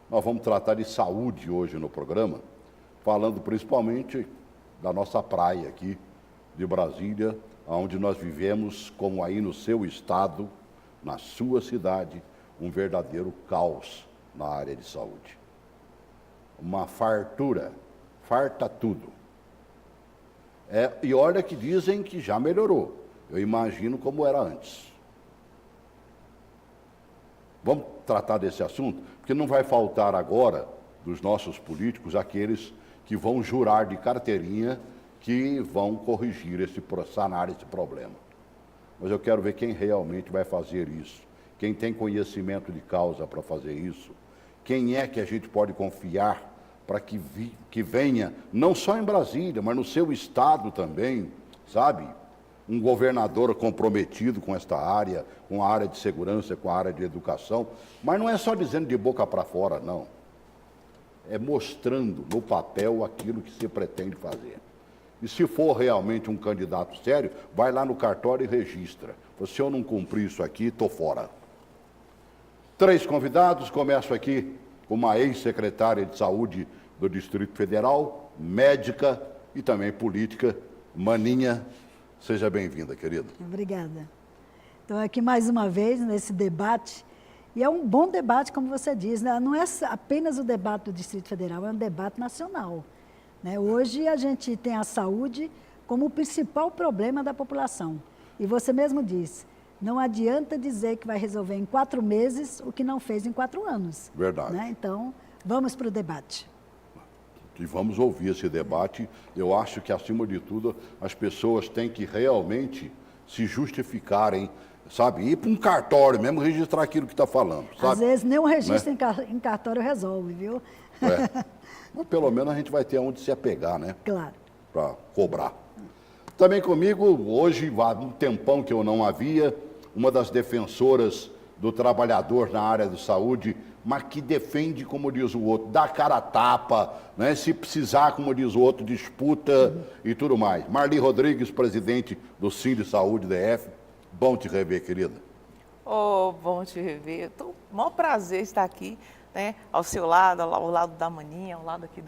Nós vamos tratar de saúde hoje no programa, falando principalmente da nossa praia aqui de Brasília, onde nós vivemos, como aí no seu estado, na sua cidade, um verdadeiro caos na área de saúde. Uma fartura, farta tudo. E olha que dizem que já melhorou. Eu imagino como era antes. Vamos tratar desse assunto? Porque não vai faltar agora, dos nossos políticos, aqueles que vão jurar de carteirinha que vão corrigir sanar esse problema. Mas eu quero ver quem realmente vai fazer isso, quem tem conhecimento de causa para fazer isso, quem é que a gente pode confiar para que venha, não só em Brasília, mas no seu estado também, sabe? Um governador comprometido com esta área, com a área de segurança, com a área de educação, mas não é só dizendo de boca para fora, não. É mostrando no papel aquilo que se pretende fazer. E se for realmente um candidato sério, vai lá no cartório e registra. Se eu não cumprir isso aqui, estou fora. 3 convidados, começo aqui com uma ex-secretária de saúde do Distrito Federal, médica e também política, Maninha. Seja bem-vinda, querida. Obrigada. Estou aqui mais uma vez nesse debate, e é um bom debate, como você diz, né? Não é apenas o debate do Distrito Federal, é um debate nacional, né? Hoje a gente tem a saúde como o principal problema da população. E você mesmo disse, não adianta dizer que vai resolver em 4 meses o que não fez em 4 anos. Verdade. Né? Então, vamos para o debate. E vamos ouvir esse debate. Eu acho que, acima de tudo, as pessoas têm que realmente se justificarem, sabe? Ir para um cartório mesmo, registrar aquilo que está falando, sabe? Às vezes, nem um registro, né? em cartório resolve, viu? Mas, pelo menos, a gente vai ter onde se apegar, né? Claro. Para cobrar. Também comigo, hoje, há um tempão que eu não havia, uma das defensoras do trabalhador na área de saúde, mas que defende, como diz o outro, dá cara a tapa, né? Se precisar, como diz o outro, disputa e tudo mais. Marli Rodrigues, presidente do Sind Saúde DF, bom te rever, querida. Oh, bom te rever. Maior prazer estar aqui, né? Ao seu lado, ao lado da Maninha, ao lado aqui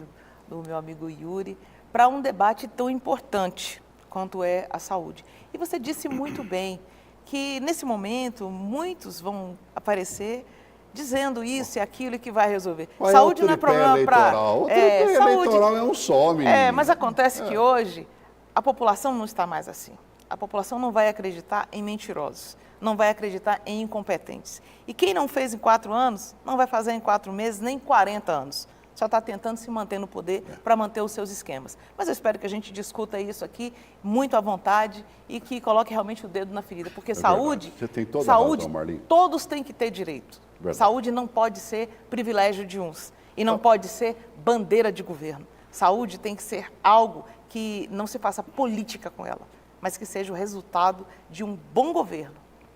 do meu amigo Yuri, para um debate tão importante quanto é a saúde. E você disse muito bem que, nesse momento, muitos vão aparecer dizendo isso e aquilo e que vai resolver. Mas saúde não é problema para... O tripé eleitoral é um só, menino. Mas acontece que hoje a população não está mais assim. A população não vai acreditar em mentirosos, não vai acreditar em incompetentes. E quem não fez em 4 anos, não vai fazer em 4 meses, nem em 40 anos. Só está tentando se manter no poder para manter os seus esquemas. Mas eu espero que a gente discuta isso aqui muito à vontade e que coloque realmente o dedo na ferida. Porque saúde, você tem toda saúde, a razão, Marli. Todos têm que ter direito. Verdade. Saúde não pode ser privilégio de uns e não pode ser bandeira de governo. Saúde tem que ser algo que não se faça política com ela, mas que seja o resultado de um bom governo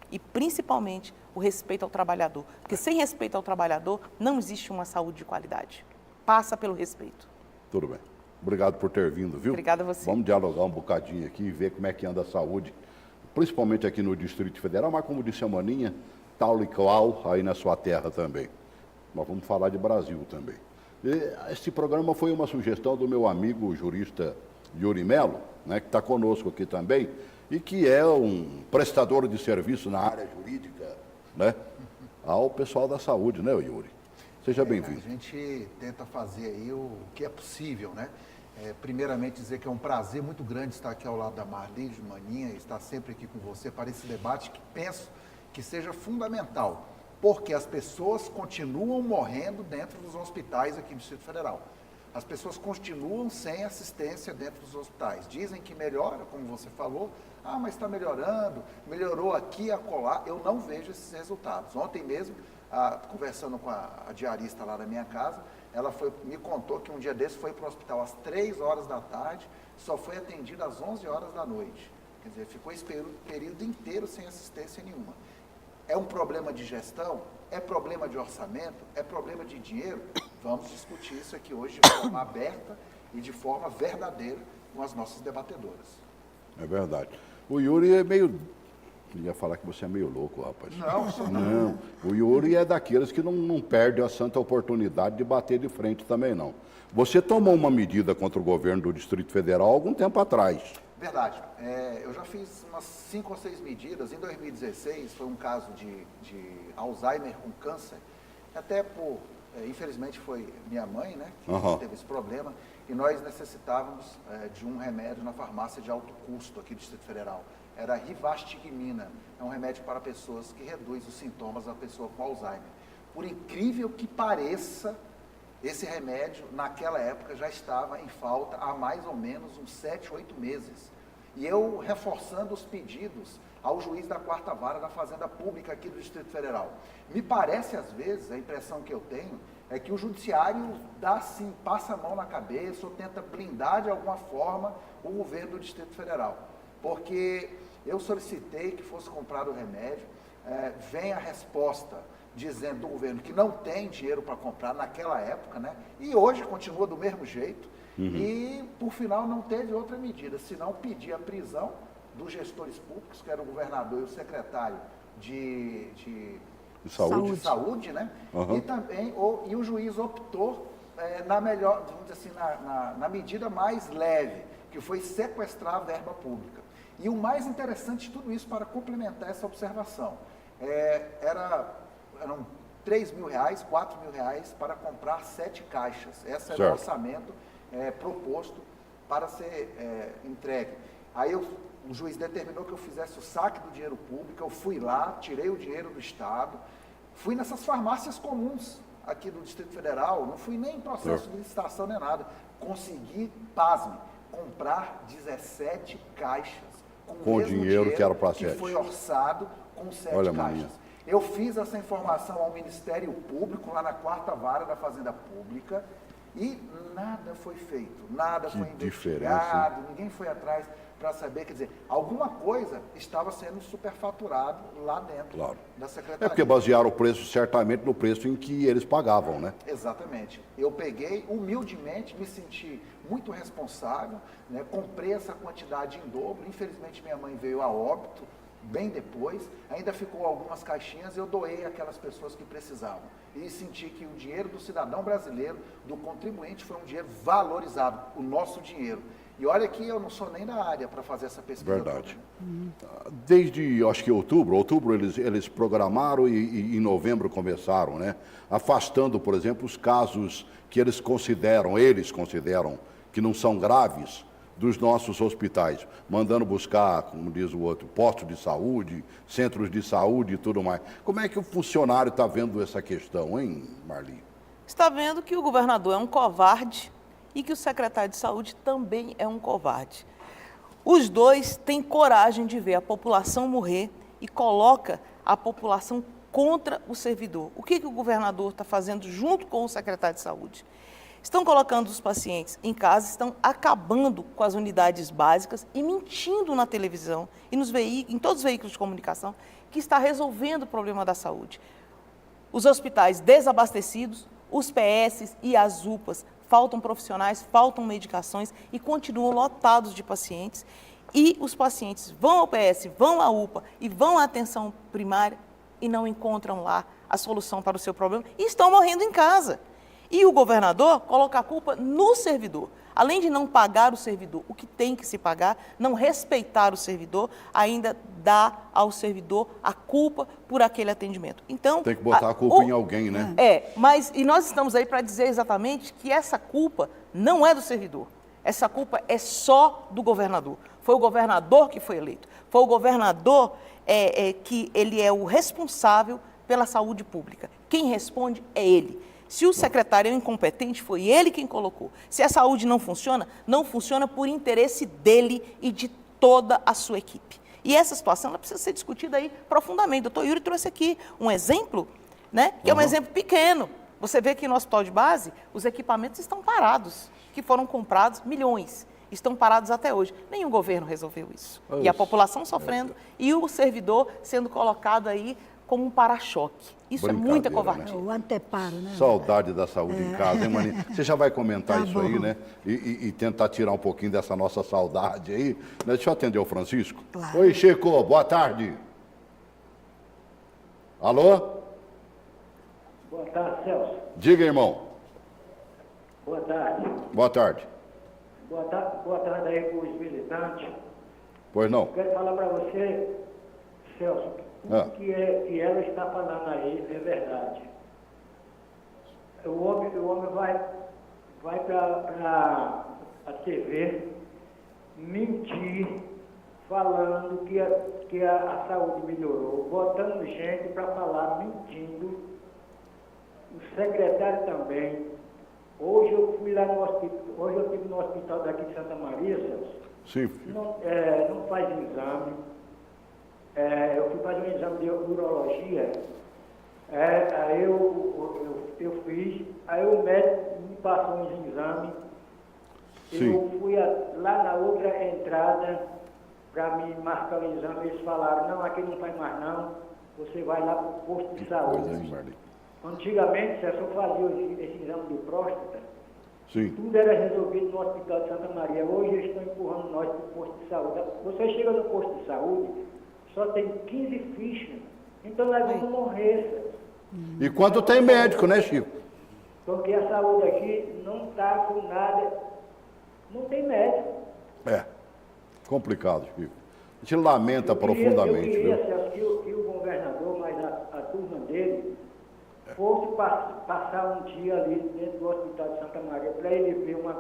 e, principalmente, o respeito ao trabalhador. Porque sem respeito ao trabalhador, não existe uma saúde de qualidade. Passa pelo respeito. Tudo bem. Obrigado por ter vindo, viu? Obrigada a você. Vamos dialogar um bocadinho aqui e ver como é que anda a saúde, principalmente aqui no Distrito Federal, mas como disse a Maninha, tal e qual aí na sua terra também. Nós vamos falar de Brasil também. Esse programa foi uma sugestão do meu amigo jurista Yuri Melo, né, que está conosco aqui também, e que é um prestador de serviço na área jurídica, né, ao pessoal da saúde, né, Yuri? Seja bem-vindo. A gente tenta fazer aí o que é possível, né? Primeiramente dizer que é um prazer muito grande estar aqui ao lado da Marli, de Maninha, e estar sempre aqui com você para esse debate que penso que seja fundamental, porque as pessoas continuam morrendo dentro dos hospitais aqui no Distrito Federal. As pessoas continuam sem assistência dentro dos hospitais. Dizem que melhora, como você falou, mas está melhorando, melhorou aqui, acolá. Eu não vejo esses resultados. Ontem mesmo, conversando com a diarista lá da minha casa, ela me contou que um dia desse foi para o hospital às 3 horas da tarde, só foi atendida às 11 horas da noite. Quer dizer, ficou esse período inteiro sem assistência nenhuma. É um problema de gestão? É problema de orçamento? É problema de dinheiro? Vamos discutir isso aqui hoje de forma aberta e de forma verdadeira com as nossas debatedoras. É verdade. O Yuri é meio ia falar que você é meio louco, rapaz. Não, Não, o Yuri é daqueles que não perde a santa oportunidade de bater de frente também, não. Você tomou uma medida contra o governo do Distrito Federal há algum tempo atrás. verdade. Eu já fiz umas 5 ou 6 medidas. Em 2016 foi um caso de Alzheimer com câncer. Até por, infelizmente foi minha mãe, né, que teve esse problema. E nós necessitávamos de um remédio na farmácia de alto custo aqui do Distrito Federal. Era rivastigmina. É um remédio para pessoas que reduz os sintomas da pessoa com Alzheimer. Por incrível que pareça, esse remédio, naquela época, já estava em falta há mais ou menos uns 7, 8 meses. E eu reforçando os pedidos ao juiz da 4ª Vara da Fazenda Pública aqui do Distrito Federal. Me parece, às vezes, a impressão que eu tenho é que o judiciário dá assim, passa a mão na cabeça ou tenta blindar de alguma forma o governo do Distrito Federal. Porque eu solicitei que fosse comprado o remédio, vem a resposta dizendo do governo que não tem dinheiro para comprar naquela época, né? E hoje continua do mesmo jeito. E, por final, não teve outra medida, senão pedir a prisão dos gestores públicos, que era o governador e o secretário de saúde, né? E também e o juiz optou na melhor, vamos dizer assim, na medida mais leve, que foi sequestrar a verba pública. E o mais interessante de tudo isso, para complementar essa observação, eram R$3.000, R$4.000 para comprar 7 caixas. Esse era o orçamento proposto para ser entregue. Aí o juiz determinou que eu fizesse o saque do dinheiro público, eu fui lá, tirei o dinheiro do Estado, fui nessas farmácias comuns aqui do Distrito Federal, não fui nem em processo de licitação nem nada, consegui, pasme, comprar 17 caixas com o dinheiro que era para 7. Que foi orçado com 7 caixas. Maninha. Eu fiz essa informação ao Ministério Público, lá na 4ª Vara da Fazenda Pública, e nada foi feito, nada foi investigado, ninguém foi atrás para saber, quer dizer, alguma coisa estava sendo superfaturado lá dentro da Secretaria. É porque basearam o preço certamente no preço em que eles pagavam, né? Exatamente. Eu peguei, humildemente, me senti muito responsável, né? Comprei essa quantidade em dobro, infelizmente minha mãe veio a óbito, bem depois, ainda ficou algumas caixinhas, eu doei àquelas pessoas que precisavam. E senti que o dinheiro do cidadão brasileiro, do contribuinte, foi um dinheiro valorizado, o nosso dinheiro. E olha que eu não sou nem da área para fazer essa pesquisa. Verdade. Desde, acho que outubro eles programaram e em novembro começaram, né? Afastando, por exemplo, os casos que eles consideram que não são graves, dos nossos hospitais, mandando buscar, como diz o outro, postos de saúde, centros de saúde e tudo mais. Como é que o funcionário está vendo essa questão, hein, Marli? Está vendo que o governador é um covarde e que o secretário de saúde também é um covarde. Os dois têm coragem de ver a população morrer e coloca a população contra o servidor. O que o governador está fazendo junto com o secretário de saúde? Estão colocando os pacientes em casa, estão acabando com as unidades básicas e mentindo na televisão e em todos os veículos de comunicação que está resolvendo o problema da saúde. Os hospitais desabastecidos, os PS e as UPAs, faltam profissionais, faltam medicações e continuam lotados de pacientes. E os pacientes vão ao PS, vão à UPA e vão à atenção primária e não encontram lá a solução para o seu problema e estão morrendo em casa. E o governador coloca a culpa no servidor. Além de não pagar o servidor o que tem que se pagar, não respeitar o servidor, ainda dá ao servidor a culpa por aquele atendimento. Então, tem que botar a culpa em alguém, né? E nós estamos aí para dizer exatamente que essa culpa não é do servidor. Essa culpa é só do governador. Foi o governador que foi eleito. Foi o governador que ele é o responsável pela saúde pública. Quem responde é ele. Se o secretário é incompetente, foi ele quem colocou. Se a saúde não funciona por interesse dele e de toda a sua equipe. E essa situação ela precisa ser discutida aí profundamente. O doutor Yuri trouxe aqui um exemplo, né, que é um exemplo pequeno. Você vê que no hospital de base, os equipamentos estão parados, que foram comprados milhões. Estão parados até hoje. Nenhum governo resolveu isso. E a população sofrendo e o servidor sendo colocado aí como um para-choque. Isso é muita covardia. O anteparo, né? Saudade da saúde em casa, hein, Maninha? Você já vai comentar isso aí, né? E tentar tirar um pouquinho dessa nossa saudade aí. Deixa eu atender o Francisco. Claro. Oi, Chico, boa tarde. Alô? Boa tarde, Celso. Diga, irmão. Boa tarde. Boa tarde. Boa tarde aí para os militantes. Pois não? Quero falar para você, Celso, o que ela está falando aí é verdade. O homem vai para a TV mentir, falando que a saúde melhorou, botando gente para falar mentindo. O secretário também. Hoje eu fui lá no hospital, hoje eu estive no hospital daqui de Santa Maria, Celso. Sim. Não faz exame. Eu fui fazer um exame de urologia. Aí eu fiz, aí o médico me passou uns exames. Sim. Eu fui lá na outra entrada para me marcar o exame. Eles falaram, não, aqui não faz mais não. Você vai lá para o posto de saúde. Pois é, Marli. Antigamente, se eu fazia esse exame de próstata, Sim. tudo era resolvido no Hospital de Santa Maria. Hoje eles estão empurrando nós para o posto de saúde. Você chega no posto de saúde, só tem 15 fichas. Então nós vamos morrer. E quando tem médico, né, Chico? Porque a saúde aqui não está com nada. Não tem médico. É. Complicado, Chico. A gente lamenta profundamente. Eu queria, Viu? Celso, que o governador, mas a turma dele, fosse passar um dia ali dentro do Hospital de Santa Maria para ele ver o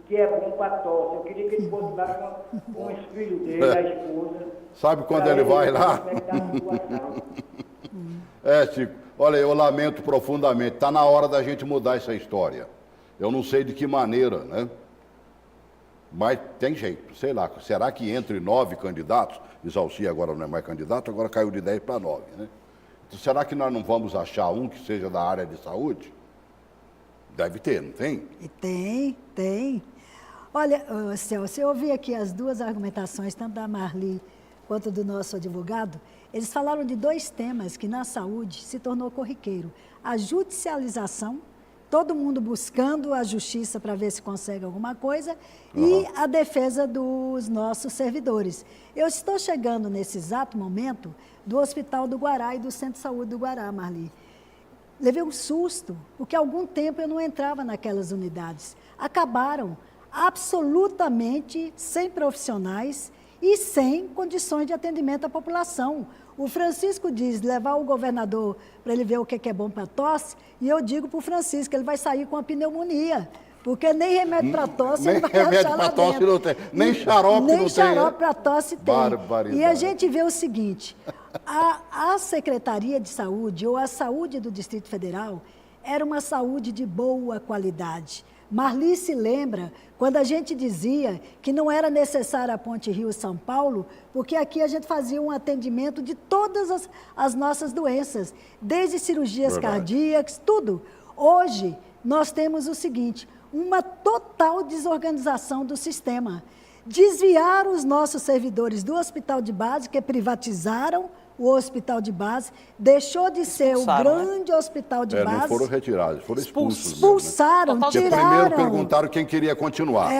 que é bom para tosse. Eu queria que ele fosse lá com os filhos dele, a esposa. Sabe quando ele vai lá? Como é que tá a situação. Chico, olha, eu lamento profundamente. Está na hora da gente mudar essa história. Eu não sei de que maneira, né? Mas tem jeito, sei lá. Será que entre 9 candidatos, Isalci agora não é mais candidato, agora caiu de 10 para 9, né? Então, será que nós não vamos achar um que seja da área de saúde? Deve ter, não tem? E tem. Olha, Celso, eu ouvi aqui as duas argumentações, tanto da Marli quanto do nosso advogado. Eles falaram de 2 temas que na saúde se tornou corriqueiro. A judicialização, todo mundo buscando a justiça para ver se consegue alguma coisa, e a defesa dos nossos servidores. Eu estou chegando nesse exato momento do Hospital do Guará e do Centro de Saúde do Guará, Marli. Levei um susto, porque há algum tempo eu não entrava naquelas unidades. Acabaram absolutamente sem profissionais e sem condições de atendimento à população. O Francisco diz levar o governador para ele ver o que é bom para tosse, e eu digo para o Francisco que ele vai sair com a pneumonia, porque nem remédio para tosse ele vai achar lá dentro. Não tem, nem xarope não tem. Nem xarope para tosse tem. Barbaridade. E a gente vê o seguinte, a Secretaria de Saúde, ou a saúde do Distrito Federal, era uma saúde de boa qualidade. Marli se lembra quando a gente dizia que não era necessária a Ponte Rio-São Paulo, porque aqui a gente fazia um atendimento de todas as nossas doenças, desde cirurgias cardíacas, tudo. Hoje, nós temos o seguinte, uma total desorganização do sistema. Desviaram os nossos servidores do hospital de base, que privatizaram o hospital de base, deixou de ser o grande hospital de base. Não foram retirados, foram expulsos. Expulsaram, mesmo, né? tiraram. Primeiro perguntaram quem queria continuar.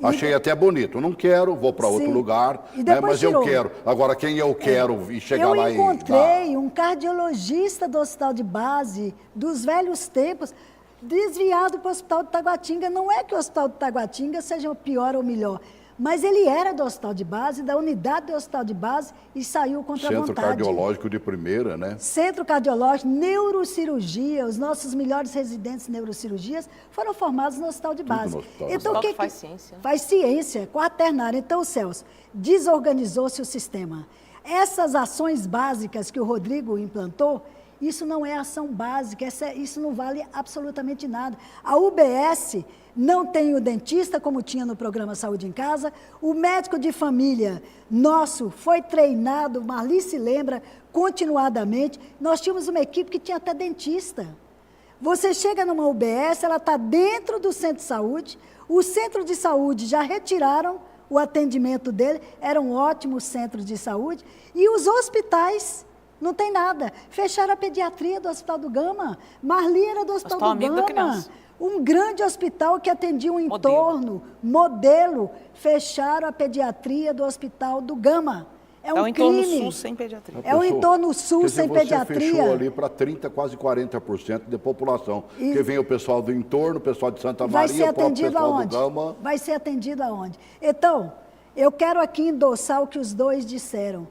Achei até bonito. Não quero, vou para outro lugar, né, mas tirou. eu quero. Agora, quem eu quero e chegar lá e... Eu encontrei um cardiologista do hospital de base, dos velhos tempos, desviado para o hospital de Taguatinga. Não é que o hospital de Taguatinga seja o pior ou melhor, mas ele era do hospital de base, da unidade do hospital de base, e saiu contra a vontade. Centro cardiológico de primeira, né? Centro cardiológico, neurocirurgia, os nossos melhores residentes de neurocirurgias foram formados no hospital de base. Então, o que faz ciência? Faz ciência, quaternária. Então, Celso, desorganizou-se o sistema. Essas ações básicas que o Rodrigo implantou, isso não é ação básica, isso não vale absolutamente nada. A UBS não tem o dentista, como tinha no programa Saúde em Casa. O médico de família nosso foi treinado, Marli se lembra, continuadamente. Nós tínhamos uma equipe que tinha até dentista. Você chega numa UBS, ela está dentro do centro de saúde. O centro de saúde já retiraram o atendimento dele, era um ótimo centro de saúde. E os hospitais... não tem nada. Fecharam a pediatria do Hospital do Gama. Marli era do Hospital do Gama. Um grande hospital que atendia um entorno, modelo. Fecharam a pediatria do Hospital do Gama. É um É o entorno crime. sul sem pediatria. É o entorno sul Quer dizer, sem você pediatria. fechou ali para 30%, quase 40% da população. Porque vem o pessoal do entorno, o pessoal de Santa Vai Maria, ser o próprio atendido pessoal aonde? do Gama. Vai ser atendido aonde? Então, eu quero aqui endossar o que os dois disseram.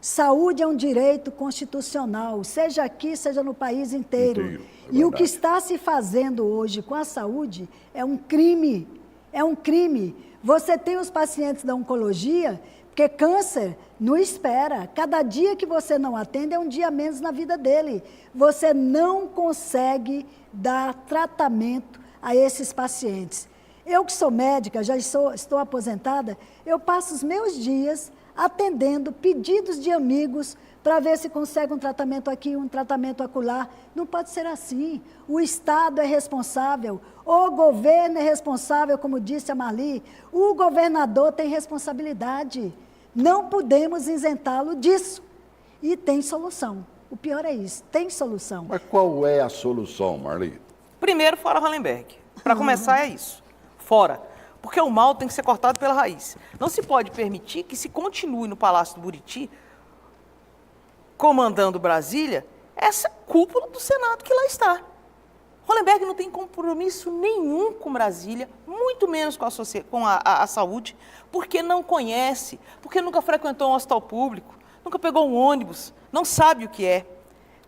Saúde é um direito constitucional, seja aqui, seja no país inteiro. E o que está se fazendo hoje com a saúde é um crime. É um crime. Você tem os pacientes da oncologia, porque câncer não espera. Cada dia que você não atende é um dia menos na vida dele. Você não consegue dar tratamento a esses pacientes. Eu que sou médica, já estou aposentada, eu passo os meus dias atendendo pedidos de amigos para ver se consegue um tratamento aqui, um tratamento acolá. Não pode ser assim. O Estado é responsável, o governo é responsável, como disse a Marli, o governador tem responsabilidade. Não podemos isentá-lo disso. E tem solução. O pior é isso, tem solução. Mas qual é a solução, Marli? Primeiro, fora Hollenberg. Para começar, é isso. Fora. Porque o mal tem que ser cortado pela raiz. Não se pode permitir que se continue no Palácio do Buriti, comandando Brasília, essa cúpula do Senado que lá está. Hollenberg não tem compromisso nenhum com Brasília, muito menos com a saúde, porque não conhece, porque nunca frequentou um hospital público, nunca pegou um ônibus, não sabe o que é.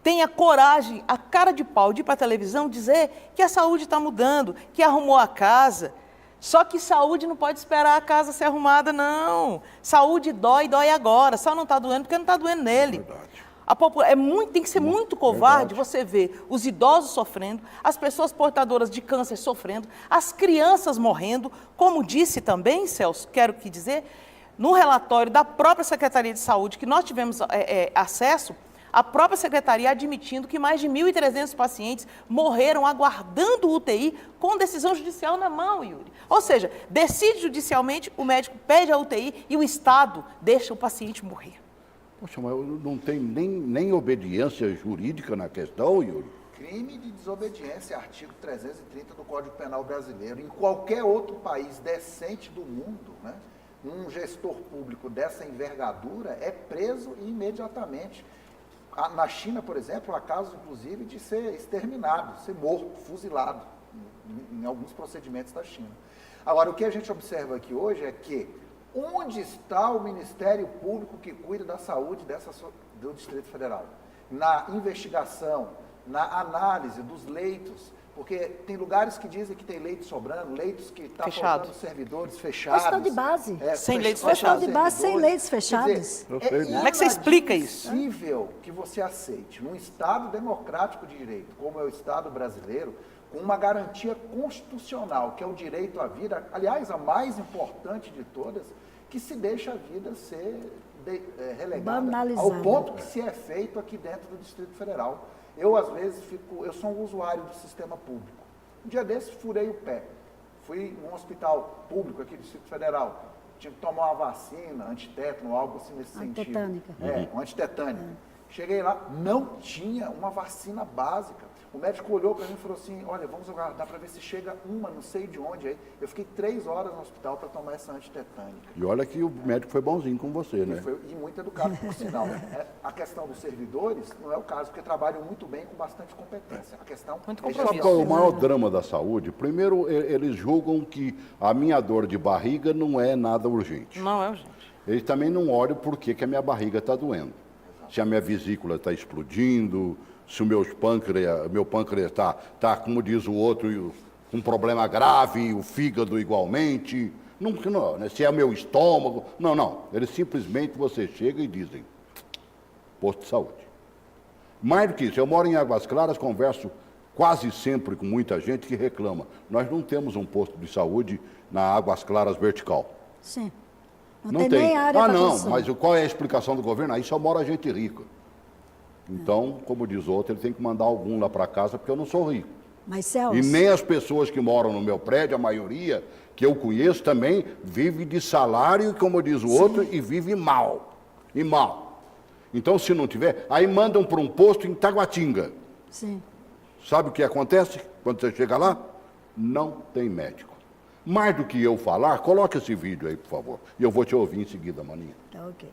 Tem a coragem, a cara de pau de ir para a televisão dizer que a saúde está mudando, que arrumou a casa. Só que saúde não pode esperar a casa ser arrumada, não. Saúde dói agora. Só não está doendo porque não está doendo nele. Tem que ser muito covarde você ver os idosos sofrendo, as pessoas portadoras de câncer sofrendo, as crianças morrendo. Como disse também, Celso, quero que dizer, no relatório da própria Secretaria de Saúde, que nós tivemos acesso, a própria Secretaria admitindo que mais de 1.300 pacientes morreram aguardando UTI com decisão judicial na mão, Yuri. Ou seja, decide judicialmente, o médico pede a UTI e o Estado deixa o paciente morrer. Poxa, mas não tem nem obediência jurídica na questão, Yuri? Crime de desobediência, artigo 330 do Código Penal Brasileiro. Em qualquer outro país decente do mundo, né, um gestor público dessa envergadura é preso imediatamente. Na China, por exemplo, há casos, inclusive, de ser exterminado, ser morto, fuzilado, em alguns procedimentos da China. Agora, o que a gente observa aqui hoje é que onde está o Ministério Público que cuida da saúde do Distrito Federal? Na investigação, na análise dos leitos, porque tem lugares que dizem que tem leitos sobrando, leitos que estão faltando servidores fechados. Hospital de base. Sem leitos fechados. Hospital de base sem leitos fechados. Dizer, Como é que você explica isso? É impossível que você aceite, num Estado democrático de direito, como é o Estado brasileiro, com uma garantia constitucional, que é o direito à vida, aliás, a mais importante de todas, que se deixa a vida ser relegada banalizada. ao ponto que se é feito aqui dentro do Distrito Federal. Eu, às vezes, eu sou um usuário do sistema público. Um dia desses, furei o pé. Fui num hospital público aqui do Distrito Federal. Tinha que tomar uma vacina, antitétano, algo assim nesse sentido. Antitetânica. Uma antitetânica. Cheguei lá, não tinha uma vacina básica. O médico olhou para mim e falou assim, olha, vamos aguardar para ver se chega uma, não sei de onde. Aí eu fiquei 3 horas no hospital para tomar essa antitetânica. E olha que o médico foi bonzinho com você, né? E muito educado, por sinal. A questão dos servidores não é o caso, porque trabalham muito bem com bastante competência. A questão Muito é Sabe qual é o maior drama da saúde? Primeiro, eles julgam que a minha dor de barriga não é nada urgente. Não é urgente. Eles também não olham por que a minha barriga está doendo. Se a minha vesícula está explodindo, se o meu pâncreas está, como diz o outro, com um problema grave, o fígado igualmente. Não, né? Se é o meu estômago. Não. Eles simplesmente, você chega e dizem, posto de saúde. Mais do que isso, eu moro em Águas Claras, converso quase sempre com muita gente que reclama. Nós não temos um posto de saúde na Águas Claras vertical. Sim. Não tem tem. nem área para Não, construção. mas qual é a explicação do governo? Aí só mora gente rica. Então, como diz o outro, ele tem que mandar algum lá para casa, porque eu não sou rico. Mas, Celso, E nem as pessoas que moram no meu prédio, a maioria que eu conheço também, vive de salário, como diz o outro, e vive mal. E mal. Então, se não tiver, aí mandam para um posto em Taguatinga. sim. Sabe o que acontece quando você chega lá? Não tem médico. Mais do que eu falar, coloque esse vídeo aí, por favor. E eu vou te ouvir em seguida, maninha. Tá ok.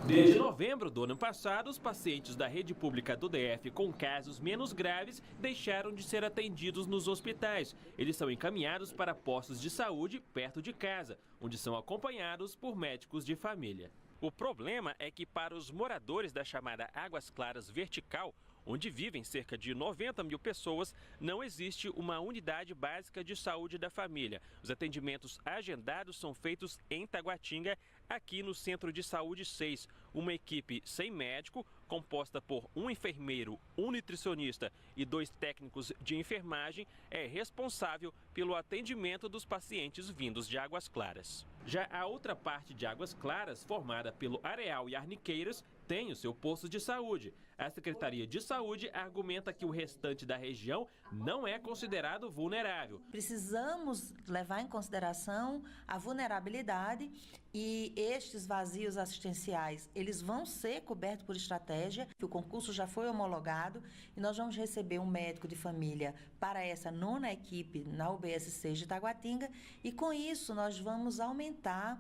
Desde novembro do ano passado, os pacientes da rede pública do DF com casos menos graves deixaram de ser atendidos nos hospitais. Eles são encaminhados para postos de saúde perto de casa, onde são acompanhados por médicos de família. O problema é que para os moradores da chamada Águas Claras Vertical, onde vivem cerca de 90 mil pessoas, não existe uma unidade básica de saúde da família. Os atendimentos agendados são feitos em Taguatinga, aqui no Centro de Saúde 6. Uma equipe sem médico, composta por um enfermeiro, um nutricionista e 2 técnicos de enfermagem, é responsável pelo atendimento dos pacientes vindos de Águas Claras. Já a outra parte de Águas Claras, formada pelo Areal e Arniqueiras, tem o seu posto de saúde. A Secretaria de Saúde argumenta que o restante da região não é considerado vulnerável. Precisamos levar em consideração a vulnerabilidade e estes vazios assistenciais, eles vão ser cobertos por estratégia. O concurso já foi homologado e nós vamos receber um médico de família para essa 9ª equipe na UBS 6 de Taguatinga e com isso nós vamos aumentar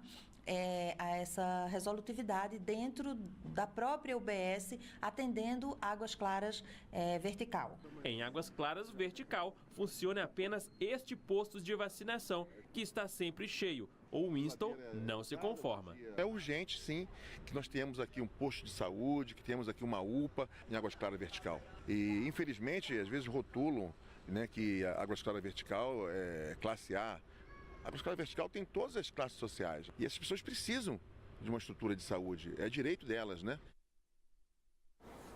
a essa resolutividade dentro da própria UBS, atendendo Águas Claras Vertical. Em Águas Claras Vertical, funciona apenas este posto de vacinação, que está sempre cheio. O Winston não se conforma. É urgente, sim, que nós tenhamos aqui um posto de saúde, que temos aqui uma UPA em Águas Claras Vertical. E, infelizmente, às vezes rotulam, né, que a Águas Claras Vertical é classe A. A Águas Claras Vertical tem todas as classes sociais e essas pessoas precisam de uma estrutura de saúde, é direito delas, né?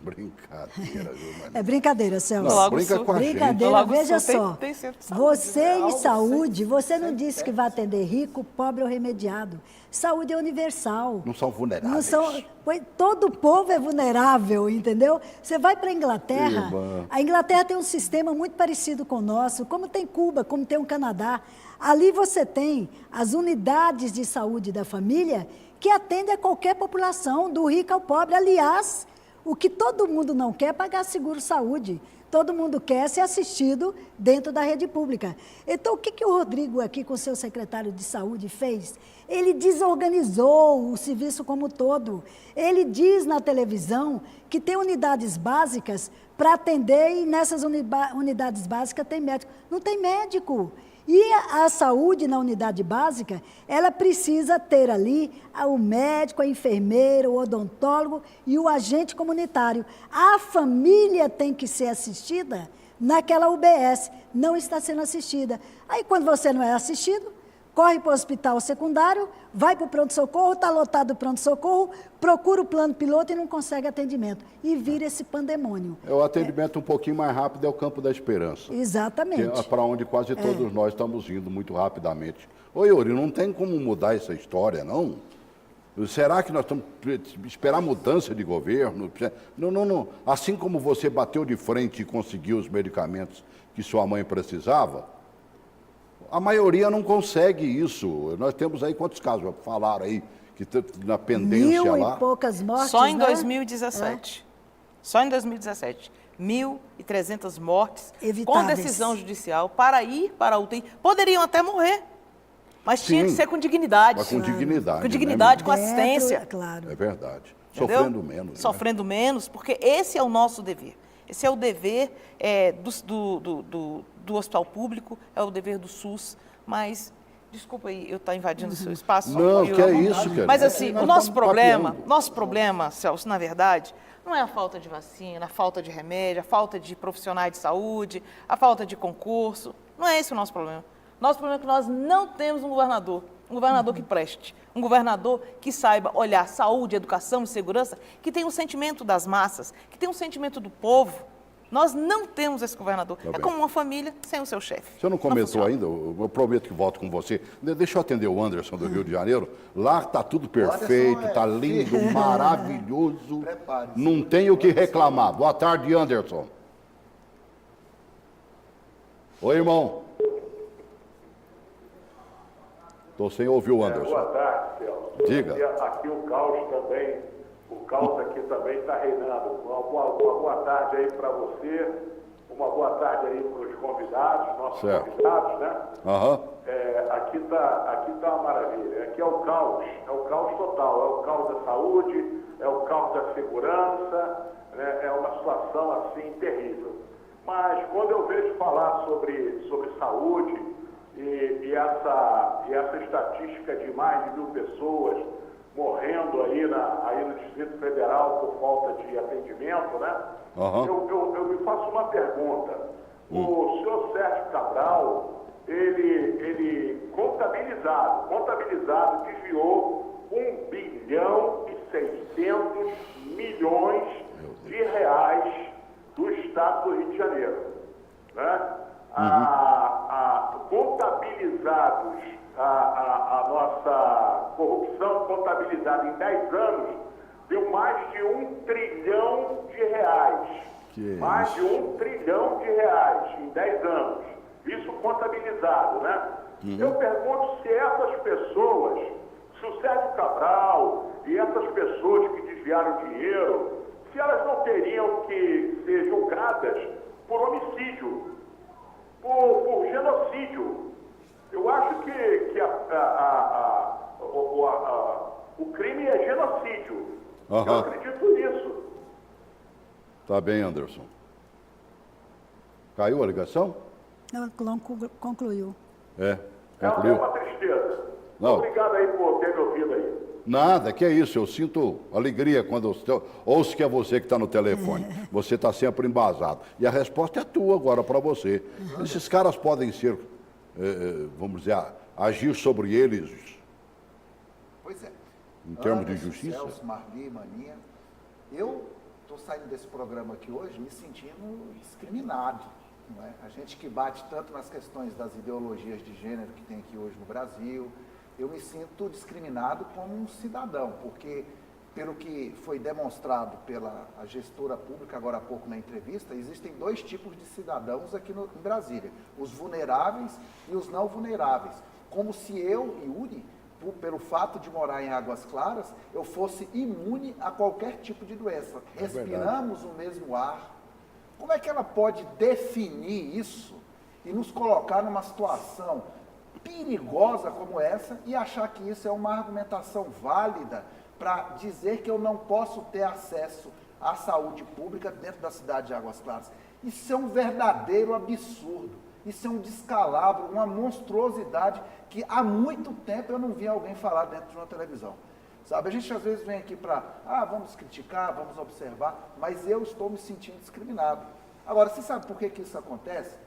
Brincadeira, viu, mano? É brincadeira, Celso. Não, brinca com a brincadeira, gente. veja só. Tem centro de saúde, Você né? em Algo saúde, você não disse que vai atender rico, pobre ou remediado. Saúde é universal. Não são vulneráveis. Não são, pois todo povo é vulnerável, entendeu? Você vai para a Inglaterra, Irmã. a Inglaterra tem um sistema muito parecido com o nosso, como tem Cuba, como tem o Canadá. Ali você tem as unidades de saúde da família que atendem a qualquer população, do rico ao pobre. Aliás, o que todo mundo não quer é pagar seguro-saúde. Todo mundo quer ser assistido dentro da rede pública. Então, o que o Rodrigo aqui, com o seu secretário de saúde, fez? Ele desorganizou o serviço como um todo. Ele diz na televisão que tem unidades básicas para atender e nessas unidades básicas tem médico. Não tem médico. E a saúde na unidade básica, ela precisa ter ali o médico, a enfermeira, o odontólogo e o agente comunitário. A família tem que ser assistida naquela UBS, não está sendo assistida. Aí, quando você não é assistido, corre para o hospital secundário, vai para o pronto-socorro, está lotado o pronto-socorro, procura o plano piloto e não consegue atendimento. E vira esse pandemônio. O atendimento um pouquinho mais rápido é o Campo da Esperança. Exatamente. É para onde quase todos nós estamos indo muito rapidamente. Ô, Yuri, não tem como mudar essa história, não? Será que nós estamos esperar mudança de governo? Não. Assim como você bateu de frente e conseguiu os medicamentos que sua mãe precisava, a maioria não consegue isso. Nós temos aí quantos casos falaram aí que na pendência 1.000 lá? e poucas mortes, Só em né? 2017. Só em 2017. 1.300 mortes com Evitáveis. decisão judicial para ir para a UTI. Poderiam até morrer, mas tinha que Sim. ser com dignidade. Mas com dignidade. Com dignidade, né, com Dentro, assistência. claro. É verdade. Entendeu? Sofrendo menos. Né? Sofrendo menos, porque esse é o nosso dever. Esse é o dever do hospital público, é o dever do SUS, mas, desculpa aí, eu estou invadindo o seu espaço. Não, eu- que é isso, cara. Mas assim, Nós o nosso estamos problema, Celso, na verdade, não é a falta de vacina, a falta de remédio, a falta de profissionais de saúde, a falta de concurso. Não é esse o nosso problema. Nosso problema é que nós não temos um governador que preste, um governador que saiba olhar saúde, educação e segurança, que tenha um sentimento das massas, que tenha um sentimento do povo. Nós não temos esse governador. Tá é bem. como uma família sem o seu chefe. Você não comentou funciona. ainda, eu prometo que volto com você. Deixa eu atender o Anderson do Rio de Janeiro. Lá está tudo perfeito, Anderson está lindo, maravilhoso. Prepare-se. Não tenho o que reclamar. Boa tarde, Anderson. Oi, irmão. Estou sem ouvir o Anderson. Boa tarde, Celso. Diga. E aqui o caos também, o caos aqui também está reinando. Uma boa tarde aí para você, uma boa tarde aí para os convidados, nossos Certo. convidados, né? Aham. Aqui tá uma maravilha. Aqui é o caos total. É o caos da saúde, é o caos da segurança, né? É uma situação assim terrível. Mas quando eu vejo falar sobre saúde e essa estatística de mais de 1.000 pessoas morrendo aí no Distrito Federal por falta de atendimento, né? Aham. Eu me faço uma pergunta. O senhor Sérgio Cabral, ele contabilizado, desviou 1.600.000.000 de reais do Estado do Rio de Janeiro, né? Contabilizados, a nossa corrupção contabilizada em 10 anos deu mais de 1 trilhão de reais. Mais de 1 trilhão de reais em 10 anos. Isso contabilizado, né? Eu pergunto se essas pessoas, se o Sérgio Cabral e essas pessoas que desviaram dinheiro, se elas não teriam que ser julgadas por homicídio, por genocídio. Eu acho que o crime é genocídio. Eu acredito nisso. Tá bem, Anderson. Caiu a ligação? Não, concluiu. É, É concluiu. uma tristeza. Não. Obrigado aí por ter me ouvido aí. Nada, que é isso. Eu sinto alegria quando ouço que é você que está no telefone. Você está sempre embasado. E a resposta é tua agora para você. Esses caras podem ser, vamos dizer, agir sobre eles Pois é. em termos de Anderson, justiça? Celso, Marli, Maninha, eu estou saindo desse programa aqui hoje me sentindo discriminado. Não é? A gente que bate tanto nas questões das ideologias de gênero que tem aqui hoje no Brasil, eu me sinto discriminado como um cidadão, porque, pelo que foi demonstrado pela gestora pública agora há pouco na entrevista, existem 2 tipos de cidadãos aqui em Brasília, os vulneráveis e os não vulneráveis. Como se eu, Yuri, pelo fato de morar em Águas Claras, eu fosse imune a qualquer tipo de doença. Respiramos o mesmo ar. Como é que ela pode definir isso e nos colocar numa situação perigosa como essa e achar que isso é uma argumentação válida para dizer que eu não posso ter acesso à saúde pública dentro da cidade de Águas Claras? Isso é um verdadeiro absurdo. Isso é um descalabro, uma monstruosidade que há muito tempo eu não vi alguém falar dentro de uma televisão. Sabe, a gente às vezes vem aqui para, vamos criticar, vamos observar, mas eu estou me sentindo discriminado. Agora, você sabe por que isso acontece?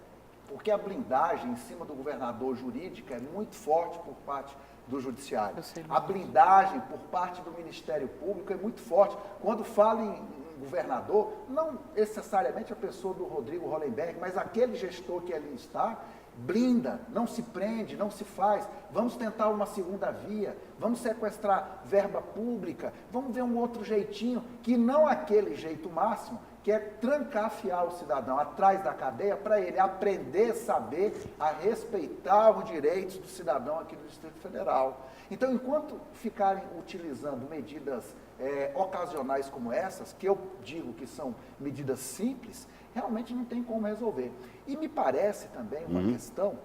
Porque a blindagem em cima do governador jurídica é muito forte por parte do judiciário. A blindagem por parte do Ministério Público é muito forte. Quando fala em governador, não necessariamente a pessoa do Rodrigo Hollenberg, mas aquele gestor que ali está, blinda, não se prende, não se faz. Vamos tentar uma segunda via, vamos sequestrar verba pública, vamos ver um outro jeitinho, que não aquele jeito máximo, que é trancafiar o cidadão atrás da cadeia para ele aprender, saber, a respeitar os direitos do cidadão aqui do Distrito Federal. Então, enquanto ficarem utilizando medidas ocasionais como essas, que eu digo que são medidas simples, realmente não tem como resolver. E me parece também uma questão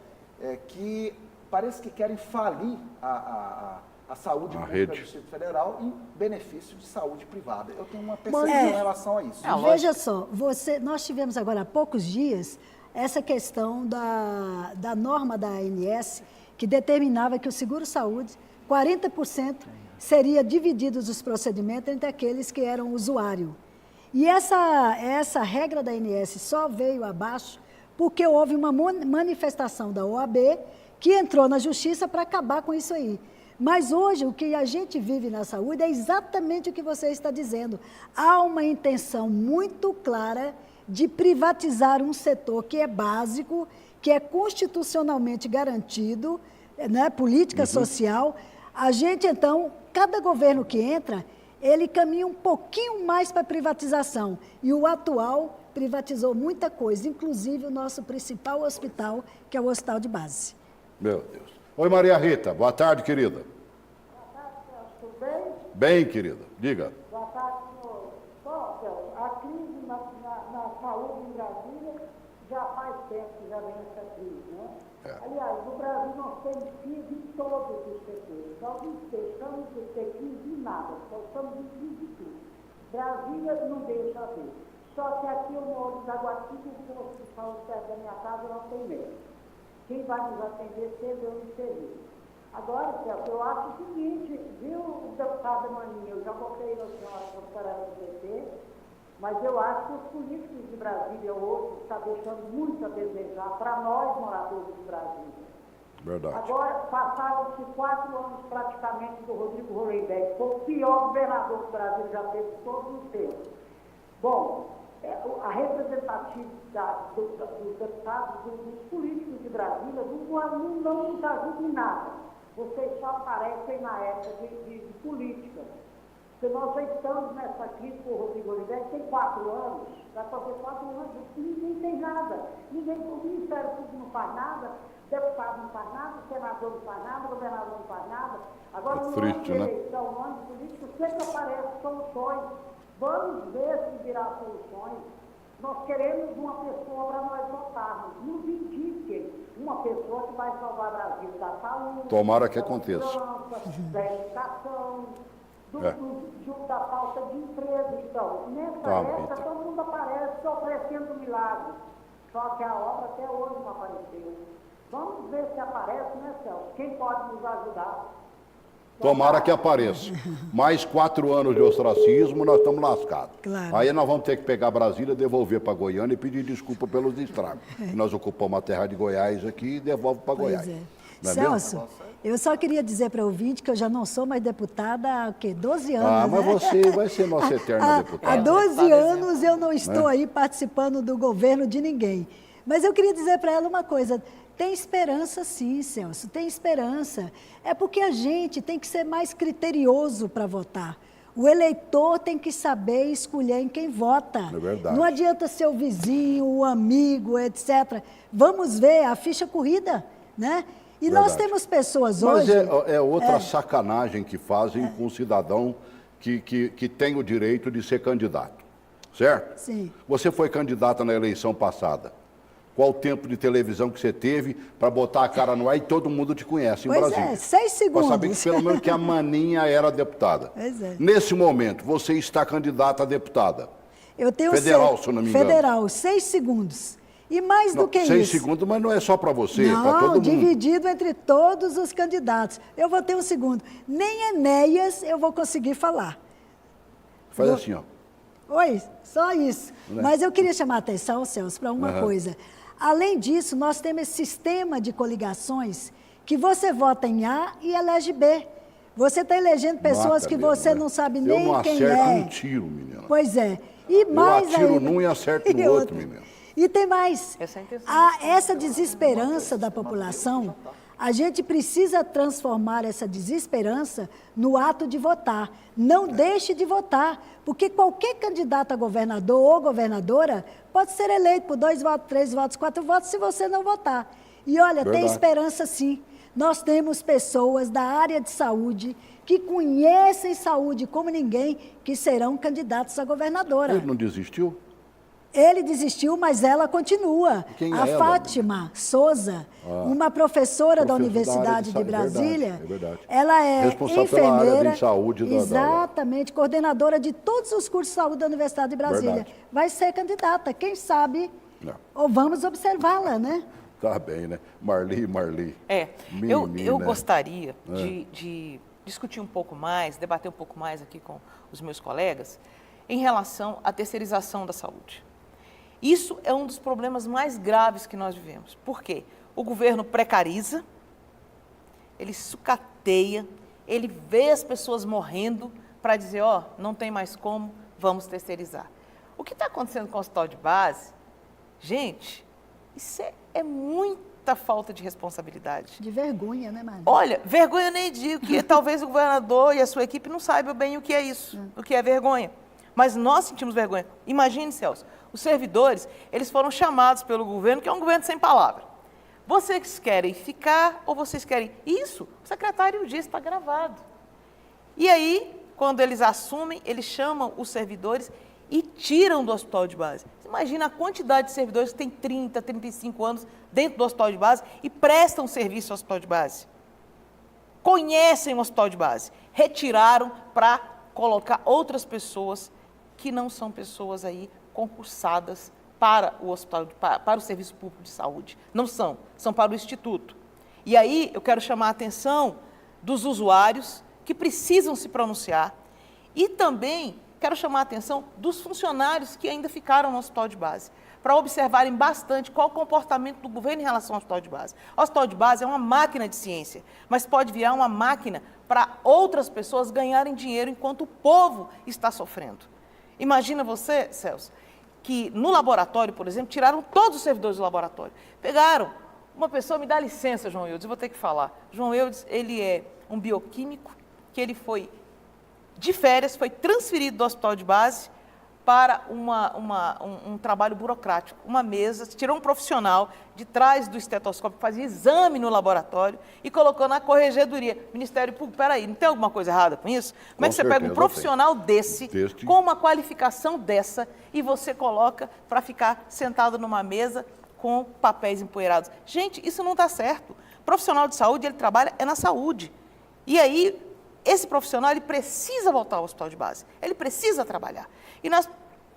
que parece que querem falir a saúde pública do Distrito Federal em benefício de saúde privada. Eu tenho uma percepção em relação a isso. Veja só, nós tivemos agora há poucos dias essa questão da norma da ANS que determinava que o seguro-saúde, 40% seria divididos os procedimentos entre aqueles que eram usuário. E essa regra da ANS só veio abaixo porque houve uma manifestação da OAB que entrou na justiça para acabar com isso aí. Mas hoje o que a gente vive na saúde é exatamente o que você está dizendo. Há uma intenção muito clara de privatizar um setor que é básico, que é constitucionalmente garantido, né, política social. A gente, então, cada governo que entra, ele caminha um pouquinho mais para a privatização. E o atual privatizou muita coisa, inclusive o nosso principal hospital, que é o hospital de base. Meu Deus. Oi, Maria Rita. Boa tarde, querida. Boa tarde, Celso. Tudo bem? Bem, querida. Diga. Boa tarde, senhor. Bom, Celso, a crise na saúde em Brasília já faz tempo que já vem essa crise, né? Aliás, no Brasil nós temos crise em todos os setores. Nós não deixamos de ter crise em nada, nós estamos em crise de tudo. Brasília não deixa haver. Só que aqui eu moro em Jaguatirica, o posto de saúde perto da minha casa não tem médico. Quem vai nos atender cedo eu não sei. Agora, Celso, eu acho o seguinte, viu, o deputado Maninha, eu já votei na senhora comparada do PT, mas eu acho que os políticos de Brasília hoje estão deixando muito a desejar para nós, moradores de Brasília. Verdade. Agora, passaram-se 4 anos praticamente do Rodrigo Hollenbeck, foi o pior governador que o Brasil já teve todos os tempos. Bom, a representatividade dos deputados, dos políticos de Brasília, não nos ajuda em nada. Vocês só aparecem na época de política. Porque nós já estamos nessa crise com o Rodrigo Oliveira, tem 4 anos, vai fazer 4 anos, ninguém tem nada. O Ministério Público não faz nada, deputado não faz nada, senador não faz nada, governador não faz nada. Agora, no ano de eleição, no ano de política, sempre aparecem soluções. Vamos ver se virar soluções. Nós queremos uma pessoa para nós votarmos. Nos indiquem uma pessoa que vai salvar o Brasil da saúde, tomara que aconteça, da educação, da falta de emprego. Então, nessa época, todo mundo aparece oferecendo milagres. Só que a obra até hoje não apareceu. Vamos ver se aparece, né, Celso? Quem pode nos ajudar? Tomara que apareça. Mais 4 anos de ostracismo, nós estamos lascados. Claro. Aí nós vamos ter que pegar Brasília, devolver para Goiânia e pedir desculpa pelos estragos. Nós ocupamos a terra de Goiás aqui e devolve para Goiás. Não é Celso, mesmo? Eu só queria dizer para o ouvinte que eu já não sou mais deputada há 12 anos. Ah, mas você vai ser nossa eterna deputada. Há 12 anos eu não estou aí participando do governo de ninguém. Mas eu queria dizer para ela uma coisa. Tem esperança sim, Celso, tem esperança. É porque a gente tem que ser mais criterioso para votar. O eleitor tem que saber escolher em quem vota. É verdade. Não adianta ser o vizinho, o amigo, etc. Vamos ver a ficha corrida, né? E verdade. Nós temos pessoas hoje... Mas é outra sacanagem que fazem com o cidadão que tem o direito de ser candidato, certo? Sim. Você foi candidata na eleição passada. Qual o tempo de televisão que você teve para botar a cara no ar e todo mundo te conhece em Brasília? Pois 6 segundos. Para saber que pelo menos que a Maninha era deputada. Pois é. Nesse momento, você está candidata a deputada. Eu tenho federal, se eu não me engano. Federal, 6 segundos. E mais do que isso... 6 segundos, mas não é só para você, é para todo mundo. Dividido entre todos os candidatos. Eu vou ter 1 segundo. Nem Enéas eu vou conseguir falar. Faz assim, ó. Oi, só isso. Mas eu queria chamar a atenção, Celso, para uma coisa. Além disso, nós temos esse sistema de coligações que você vota em A e elege B. Você está elegendo pessoas que você não sabe nem quem é. Eu não acerto um tiro, menina. Pois é. E mais eu atiro num e acerto no outro, menina. E tem mais. Essa desesperança da população, a gente precisa transformar essa desesperança no ato de votar. Não deixe de votar, porque qualquer candidato a governador ou governadora pode ser eleito por 2 votos, 3 votos, 4 votos, se você não votar. E olha, tem esperança sim. Nós temos pessoas da área de saúde que conhecem saúde como ninguém, que serão candidatos a governadora. Ele não desistiu? Ele desistiu, mas ela continua. Quem é a ela? Fátima Souza, uma professora da Universidade de Brasília. É verdade. Ela é responsável enfermeira, pela área de saúde exatamente, coordenadora de todos os cursos de saúde da Universidade de Brasília. Verdade. Vai ser candidata, quem sabe, ou vamos observá-la, né? Tá bem, né? Marli. Eu gostaria de discutir um pouco mais, debater um pouco mais aqui com os meus colegas, em relação à terceirização da saúde. Isso é um dos problemas mais graves que nós vivemos. Por quê? O governo precariza, ele sucateia, ele vê as pessoas morrendo para dizer, não tem mais como, vamos terceirizar. O que está acontecendo com o hospital de base, gente, isso é muita falta de responsabilidade. De vergonha, né, Maria? Olha, vergonha eu nem digo, que talvez o governador e a sua equipe não saibam bem o que é isso, o que é vergonha. Mas nós sentimos vergonha. Imagine, Celso, os servidores, eles foram chamados pelo governo, que é um governo sem palavra. Vocês querem ficar ou vocês querem isso? O secretário disse, está gravado. E aí, quando eles assumem, eles chamam os servidores e tiram do hospital de base. imagina a quantidade de servidores que tem 30, 35 anos dentro do hospital de base e prestam serviço ao hospital de base. Conhecem o hospital de base. Retiraram para colocar outras pessoas que não são pessoas aí concursadas para o hospital, para o serviço público de saúde. Não são, são para o instituto. E aí eu quero chamar a atenção dos usuários que precisam se pronunciar e também quero chamar a atenção dos funcionários que ainda ficaram no hospital de base, para observarem bastante qual o comportamento do governo em relação ao hospital de base. O hospital de base é uma máquina de ciência, mas pode virar uma máquina para outras pessoas ganharem dinheiro enquanto o povo está sofrendo. Imagina você, Celso, que no laboratório, por exemplo, tiraram todos os servidores do laboratório. Pegaram uma pessoa, me dá licença, João Eudes, eu vou ter que falar. João Eudes, ele é um bioquímico, que ele foi de férias, foi transferido do hospital de base para um trabalho burocrático, uma mesa, tirou um profissional de trás do estetoscópio, que fazia exame no laboratório e colocou na corregedoria. Ministério Público, peraí, não tem alguma coisa errada com isso? Como é que você pega um profissional desse, com uma qualificação dessa, e você coloca para ficar sentado numa mesa com papéis empoeirados? Gente, isso não está certo. O profissional de saúde, ele trabalha na saúde. E aí, esse profissional, ele precisa voltar ao hospital de base, ele precisa trabalhar. E nós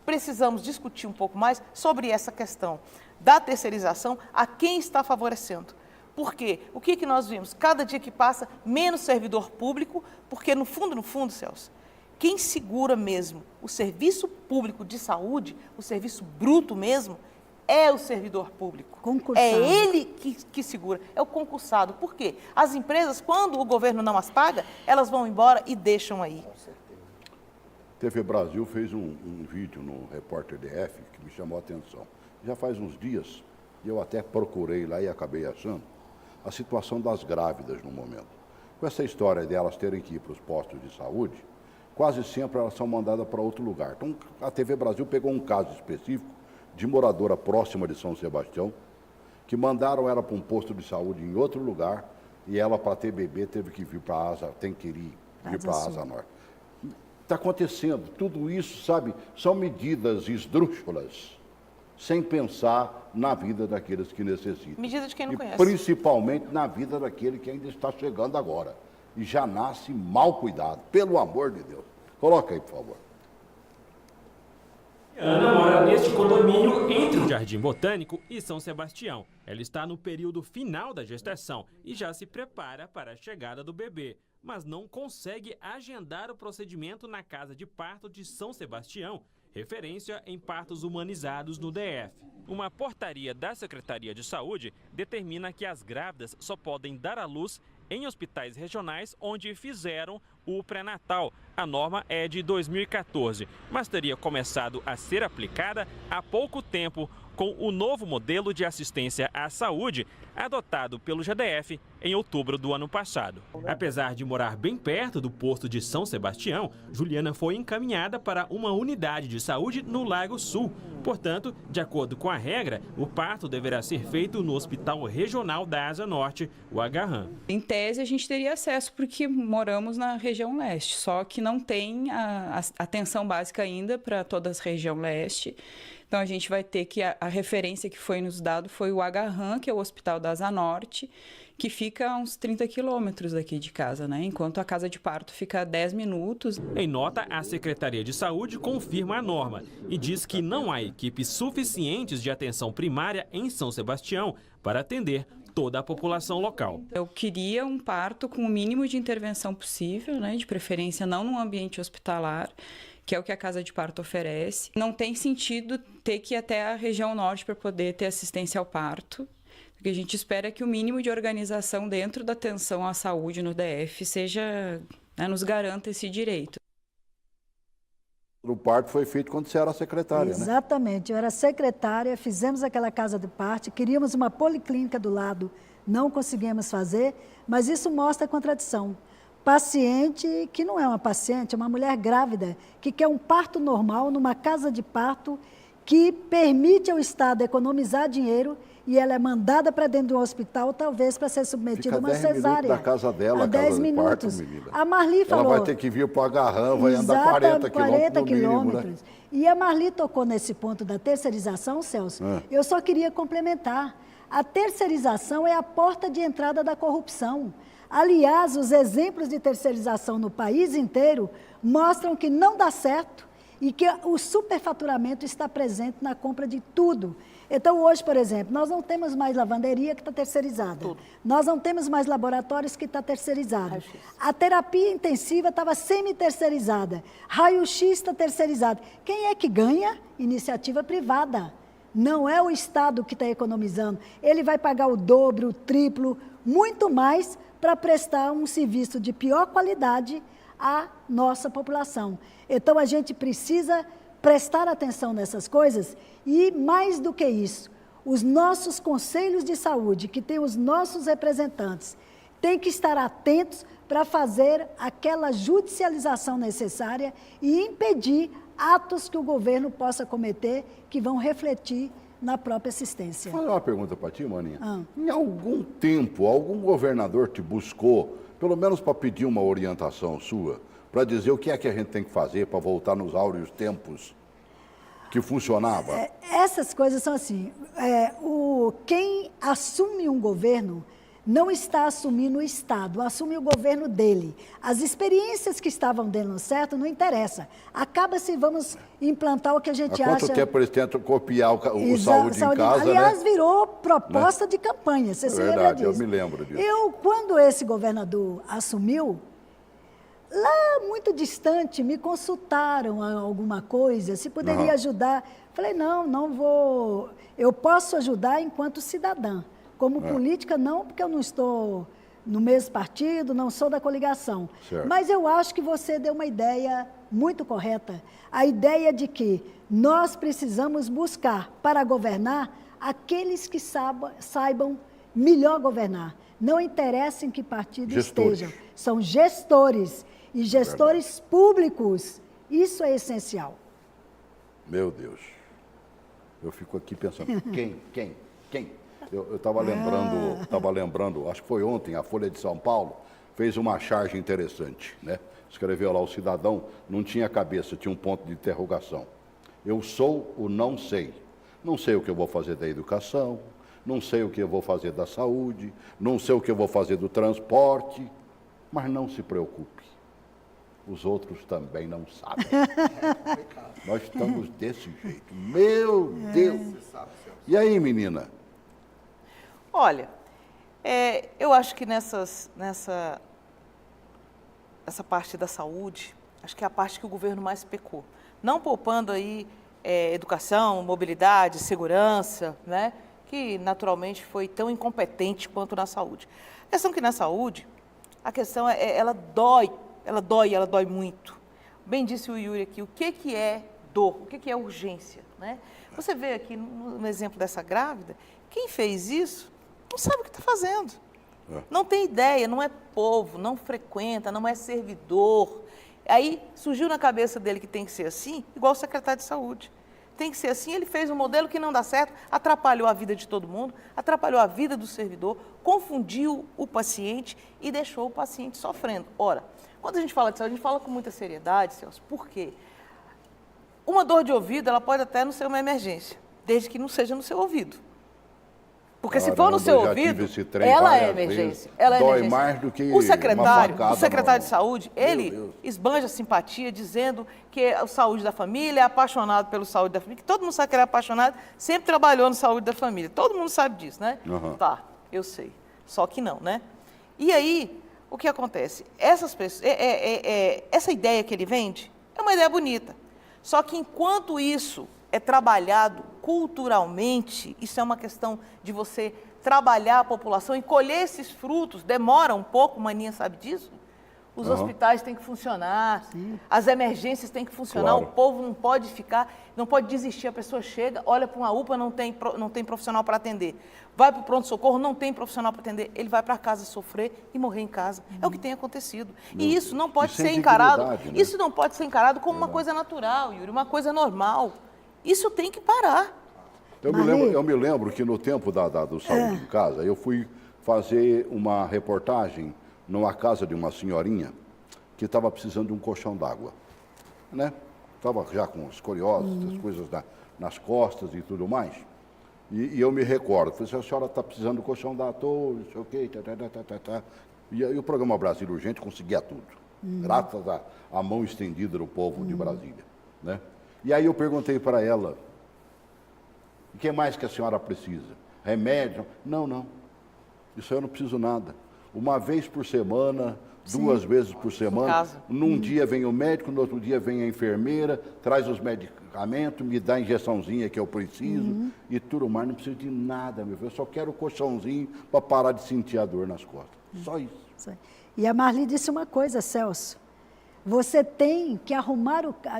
precisamos discutir um pouco mais sobre essa questão da terceirização, a quem está favorecendo. Por quê? O que nós vimos? Cada dia que passa, menos servidor público, porque no fundo, Celso, quem segura mesmo o serviço público de saúde, o serviço bruto mesmo, é o servidor público. Concursado. É ele que segura, é o concursado. Por quê? As empresas, quando o governo não as paga, elas vão embora e deixam aí. TV Brasil fez um vídeo no Repórter DF que me chamou a atenção. Já faz uns dias, eu até procurei lá e acabei achando, a situação das grávidas no momento. Com essa história de elas terem que ir para os postos de saúde, quase sempre elas são mandadas para outro lugar. Então, a TV Brasil pegou um caso específico de moradora próxima de São Sebastião, que mandaram ela para um posto de saúde em outro lugar e ela, para ter bebê, teve que vir para a Asa, tem que ir para a Asa Norte. Está acontecendo, tudo isso, sabe, são medidas esdrúxulas, sem pensar na vida daqueles que necessitam. Medida de quem não conhece. Principalmente na vida daquele que ainda está chegando agora e já nasce mal cuidado, pelo amor de Deus. Coloca aí, por favor. Ana mora neste condomínio entre o Jardim Botânico e São Sebastião. Ela está no período final da gestação e já se prepara para a chegada do bebê, mas não consegue agendar o procedimento na Casa de Parto de São Sebastião, referência em partos humanizados no DF. Uma portaria da Secretaria de Saúde determina que as grávidas só podem dar à luz em hospitais regionais onde fizeram o pré-natal. A norma é de 2014, mas teria começado a ser aplicada há pouco tempo com o novo modelo de assistência à saúde adotado pelo GDF em outubro do ano passado. Apesar de morar bem perto do posto de São Sebastião, Juliana foi encaminhada para uma unidade de saúde no Lago Sul. Portanto, de acordo com a regra, o parto deverá ser feito no Hospital Regional da Asa Norte, o Agarram. Em tese, a gente teria acesso porque moramos na região leste, só que não tem a atenção básica ainda para toda a região leste. Então, a gente vai ter que, a referência que foi nos dado foi o Agarram, que é o Hospital da Asa Norte, que fica a uns 30 quilômetros daqui de casa, né? Enquanto a casa de parto fica a 10 minutos. Em nota, a Secretaria de Saúde confirma a norma e diz que não há equipes suficientes de atenção primária em São Sebastião para atender toda a população local. Eu queria um parto com o mínimo de intervenção possível, né? De preferência não num ambiente hospitalar, que é o que a Casa de Parto oferece. Não tem sentido ter que ir até a região norte para poder ter assistência ao parto. O que a gente espera é que o mínimo de organização dentro da atenção à saúde no DF seja, né, nos garanta esse direito. O parto foi feito quando você era secretária, Exatamente, eu era secretária, fizemos aquela casa de parto, queríamos uma policlínica do lado, não conseguimos fazer, mas isso mostra a contradição. Paciente que não é uma paciente, é uma mulher grávida, que quer um parto normal numa casa de parto que permite ao Estado economizar dinheiro e ela é mandada para dentro de um hospital, talvez para ser submetida a uma cesárea. Da casa dela, a 10 minutos. minutos. A Marli falou... Ela vai ter que vir para o agarrão, vai andar 40 quilômetros no mínimo, né? E a Marli tocou nesse ponto da terceirização, Celso. Eu só queria complementar. A terceirização é a porta de entrada da corrupção. Aliás, os exemplos de terceirização no país inteiro mostram que não dá certo e que o superfaturamento está presente na compra de tudo. Então, hoje, por exemplo, nós não temos mais lavanderia que está terceirizada. Tudo. Nós não temos mais laboratórios que está terceirizado. A terapia intensiva estava semi-terceirizada. Raio-X está terceirizado. Quem é que ganha? Iniciativa privada. Não é o Estado que está economizando. Ele vai pagar o dobro, o triplo, muito mais para prestar um serviço de pior qualidade à nossa população. Então, a gente precisa prestar atenção nessas coisas e, mais do que isso, os nossos conselhos de saúde, que têm os nossos representantes, têm que estar atentos para fazer aquela judicialização necessária e impedir atos que o governo possa cometer que vão refletir na própria assistência. Vou fazer uma pergunta para ti, Maninha. Em algum tempo, algum governador te buscou, pelo menos para pedir uma orientação sua, para dizer o que é que a gente tem que fazer para voltar nos áureos tempos que funcionava? Essas coisas são assim, quem assume um governo não está assumindo o Estado, assume o governo dele. As experiências que estavam dando certo não interessa. Acaba se vamos implantar o que a gente acha... Há quanto tempo eles tentam copiar o saúde em casa, aliás, né? virou proposta de campanha, você se lembra disso? Eu me lembro disso. Quando esse governador assumiu, lá muito distante, me consultaram alguma coisa, se poderia ajudar. Falei, não vou... Eu posso ajudar enquanto cidadã. Como política, não, porque eu não estou no mesmo partido, não sou da coligação. Certo. Mas eu acho que você deu uma ideia muito correta. A ideia de que nós precisamos buscar, para governar, aqueles que saibam melhor governar. Não interessa em que partido estejam. São gestores. E gestores públicos. Isso é essencial. Meu Deus. Eu fico aqui pensando, quem? Eu estava lembrando, acho que foi ontem, a Folha de São Paulo fez uma charge interessante, né? Escreveu lá, o cidadão não tinha cabeça, tinha um ponto de interrogação. Eu sou o não sei. Não sei o que eu vou fazer da educação, não sei o que eu vou fazer da saúde, não sei o que eu vou fazer do transporte, mas não se preocupe. Os outros também não sabem. Nós estamos desse jeito. Meu Deus! E aí, menina? Olha, eu acho que nessa parte da saúde, acho que é a parte que o governo mais pecou. Não poupando aí educação, mobilidade, segurança, né? Que naturalmente foi tão incompetente quanto na saúde. A questão é que na saúde, a questão ela dói muito. Bem disse o Yuri aqui, o que é dor, o que é urgência, né? Você vê aqui no exemplo dessa grávida, quem fez isso não sabe o que está fazendo. Não tem ideia, não é povo, não frequenta, não é servidor. Aí surgiu na cabeça dele que tem que ser assim, igual o secretário de saúde. Tem que ser assim, ele fez um modelo que não dá certo, atrapalhou a vida de todo mundo, atrapalhou a vida do servidor, confundiu o paciente e deixou o paciente sofrendo. Ora, quando a gente fala de saúde, a gente fala com muita seriedade, Celso, por quê? Uma dor de ouvido, ela pode até não ser uma emergência, desde que não seja no seu ouvido. Porque se for no seu ouvido, ela é emergência. Ela é dói emergência. Mais do que o secretário de saúde, ele esbanja simpatia dizendo que a saúde da família, é apaixonado pela saúde da família, que todo mundo sabe que ele é apaixonado, sempre trabalhou na saúde da família. Todo mundo sabe disso, né? Tá, eu sei. Só que não, né? E aí, o que acontece? Essas pessoas, essa ideia que ele vende é uma ideia bonita. Só que enquanto isso é trabalhado culturalmente, isso é uma questão de você trabalhar a população e colher esses frutos, demora um pouco, Maninha sabe disso? Os hospitais têm que funcionar, as emergências têm que funcionar, o povo não pode ficar, não pode desistir, a pessoa chega, olha para uma UPA, não tem profissional para atender, vai para o pronto-socorro, não tem profissional para atender, ele vai para casa sofrer e morrer em casa. É o que tem acontecido. E isso não pode ser encarado, né? Isso não pode ser encarado como uma coisa natural, Yuri, uma coisa normal. Isso tem que parar. Eu me lembro que no tempo do Saúde em Casa, eu fui fazer uma reportagem numa casa de uma senhorinha que estava precisando de um colchão d'água, né? Estava já com escoliose, as coisas nas costas e tudo mais. E eu me recordo, falei assim, a senhora está precisando de colchão d'água, não sei o quê, E o programa Brasil Urgente conseguia tudo, graças à mão estendida do povo de Brasília, né? E aí eu perguntei para ela, o que mais que a senhora precisa? Remédio? Não. Isso eu não preciso nada. Uma vez por semana, 2 vezes por semana, num dia vem o médico, no outro dia vem a enfermeira, traz os medicamentos, me dá a injeçãozinha que eu preciso e tudo mais. Não preciso de nada, meu filho. Eu só quero o colchãozinho para parar de sentir a dor nas costas. Só isso. E a Marli disse uma coisa, Celso. Você tem que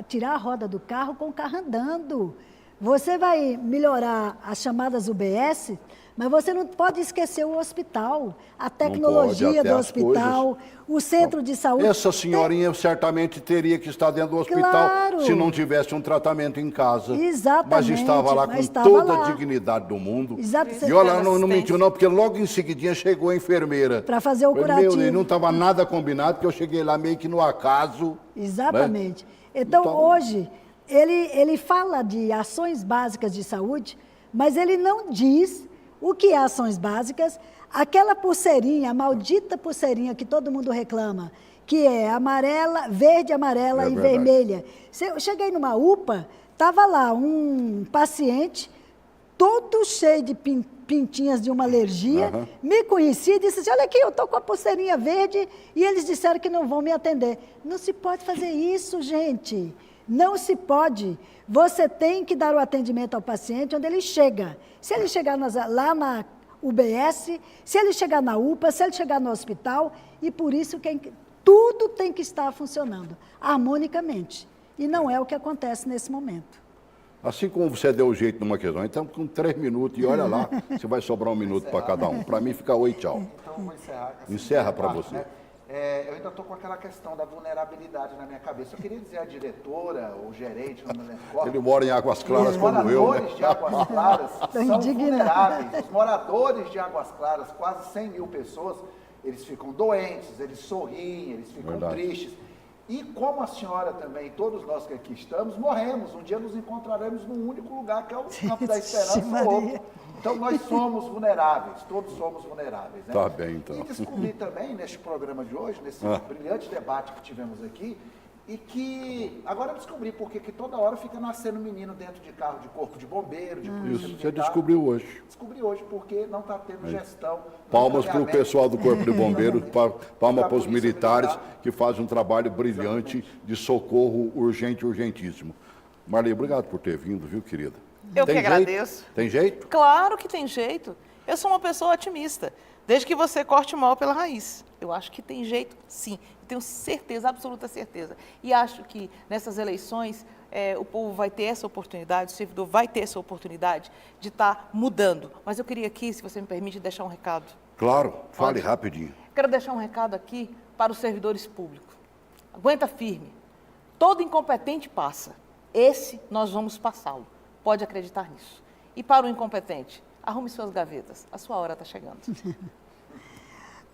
tirar a roda do carro com o carro andando. Você vai melhorar as chamadas UBS, mas você não pode esquecer o hospital, a tecnologia do hospital, o centro de saúde. Essa senhorinha certamente teria que estar dentro do hospital se não tivesse um tratamento em casa. Exatamente. Mas estava lá com toda a dignidade do mundo. Exatamente. E olha, não mentiu não, porque logo em seguidinha chegou a enfermeira. Para fazer o curativo. Não estava nada combinado, porque eu cheguei lá meio que no acaso. Exatamente. Né? Então, hoje, ele fala de ações básicas de saúde, mas ele não diz o que é ações básicas. Aquela pulseirinha, a maldita pulseirinha que todo mundo reclama, que é amarela, verde, amarela e vermelha. Eu cheguei numa UPA, estava lá um paciente todo cheio de pintinhas de uma alergia, me conhecia e disse assim, olha aqui, eu estou com a pulseirinha verde e eles disseram que não vão me atender. Não se pode fazer isso, gente. Não se pode. Você tem que dar o atendimento ao paciente onde ele chega. Se ele chegar lá na UBS, se ele chegar na UPA, se ele chegar no hospital, e por isso que tudo tem que estar funcionando harmonicamente. E não é o que acontece nesse momento. Assim como você deu o jeito numa questão, então com 3 minutos e olha lá, você vai sobrar 1 minuto para cada um. Para mim fica 8, tchau. Então vou encerrar. Encerra para você. Né? Eu ainda estou com aquela questão da vulnerabilidade na minha cabeça. Eu queria dizer a diretora ou gerente, não me lembro. Ele mora em Águas Claras como eu, né? Os moradores de Águas Claras são vulneráveis. Os moradores de Águas Claras, quase 100 mil pessoas, eles ficam doentes, eles sorriem, eles ficam tristes. E como a senhora também, todos nós que aqui estamos, morremos. Um dia nos encontraremos num único lugar, que é o Campo da Esperança, o outro. Então, nós somos vulneráveis, todos somos vulneráveis. Né? Tá bem, então. E descobri também, neste programa de hoje, nesse brilhante debate que tivemos aqui, e que agora eu descobri porque que toda hora fica nascendo menino dentro de carro de corpo de bombeiro, de polícia militar. Você descobriu hoje. Descobri hoje, porque não está tendo gestão. Palmas para o pessoal do Corpo de Bombeiros, palmas para os militares que fazem um trabalho brilhante de socorro urgente, urgentíssimo. Marli, obrigado por ter vindo, viu, querida? Eu que agradeço. Tem jeito? Claro que tem jeito. Eu sou uma pessoa otimista, desde que você corte o mal pela raiz. Eu acho que tem jeito, sim. Eu tenho certeza, absoluta certeza. E acho que nessas eleições o povo vai ter essa oportunidade, o servidor vai ter essa oportunidade de estar mudando. Mas eu queria aqui, se você me permite, deixar um recado. Claro, fale rapidinho. Quero deixar um recado aqui para os servidores públicos. Aguenta firme. Todo incompetente passa. Esse nós vamos passá-lo. Pode acreditar nisso. E para o incompetente, arrume suas gavetas. A sua hora está chegando.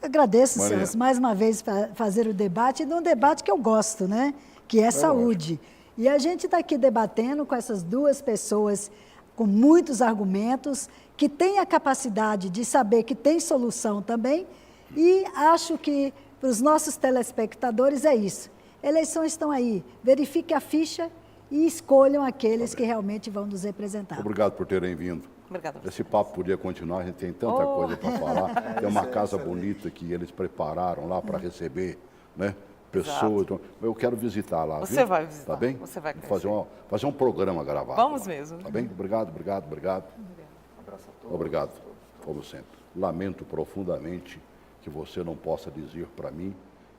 Agradeço, Celso, mais uma vez para fazer o debate, e num debate que eu gosto, né? Que é saúde. E a gente está aqui debatendo com essas duas pessoas com muitos argumentos, que têm a capacidade de saber que tem solução também, e acho que para os nossos telespectadores é isso. Eleições estão aí, verifique a ficha e escolham aqueles que realmente vão nos representar. Obrigado por terem vindo. Obrigada. Esse papo podia continuar, a gente tem tanta coisa para falar. Tem uma casa bonita que eles prepararam lá para receber, né? Pessoas. Então, eu quero visitar lá. Você vai visitar. Tá bem? Você vai fazer um programa gravado. Vamos lá. mesmo. Tá bem? Obrigado. Um abraço a todos. Obrigado, como sempre. Lamento profundamente que você não possa dizer para mim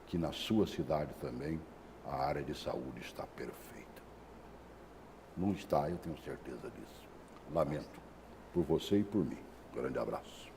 que na sua cidade também a área de saúde está perfeita. Não está, eu tenho certeza disso. Lamento por você e por mim. Grande abraço.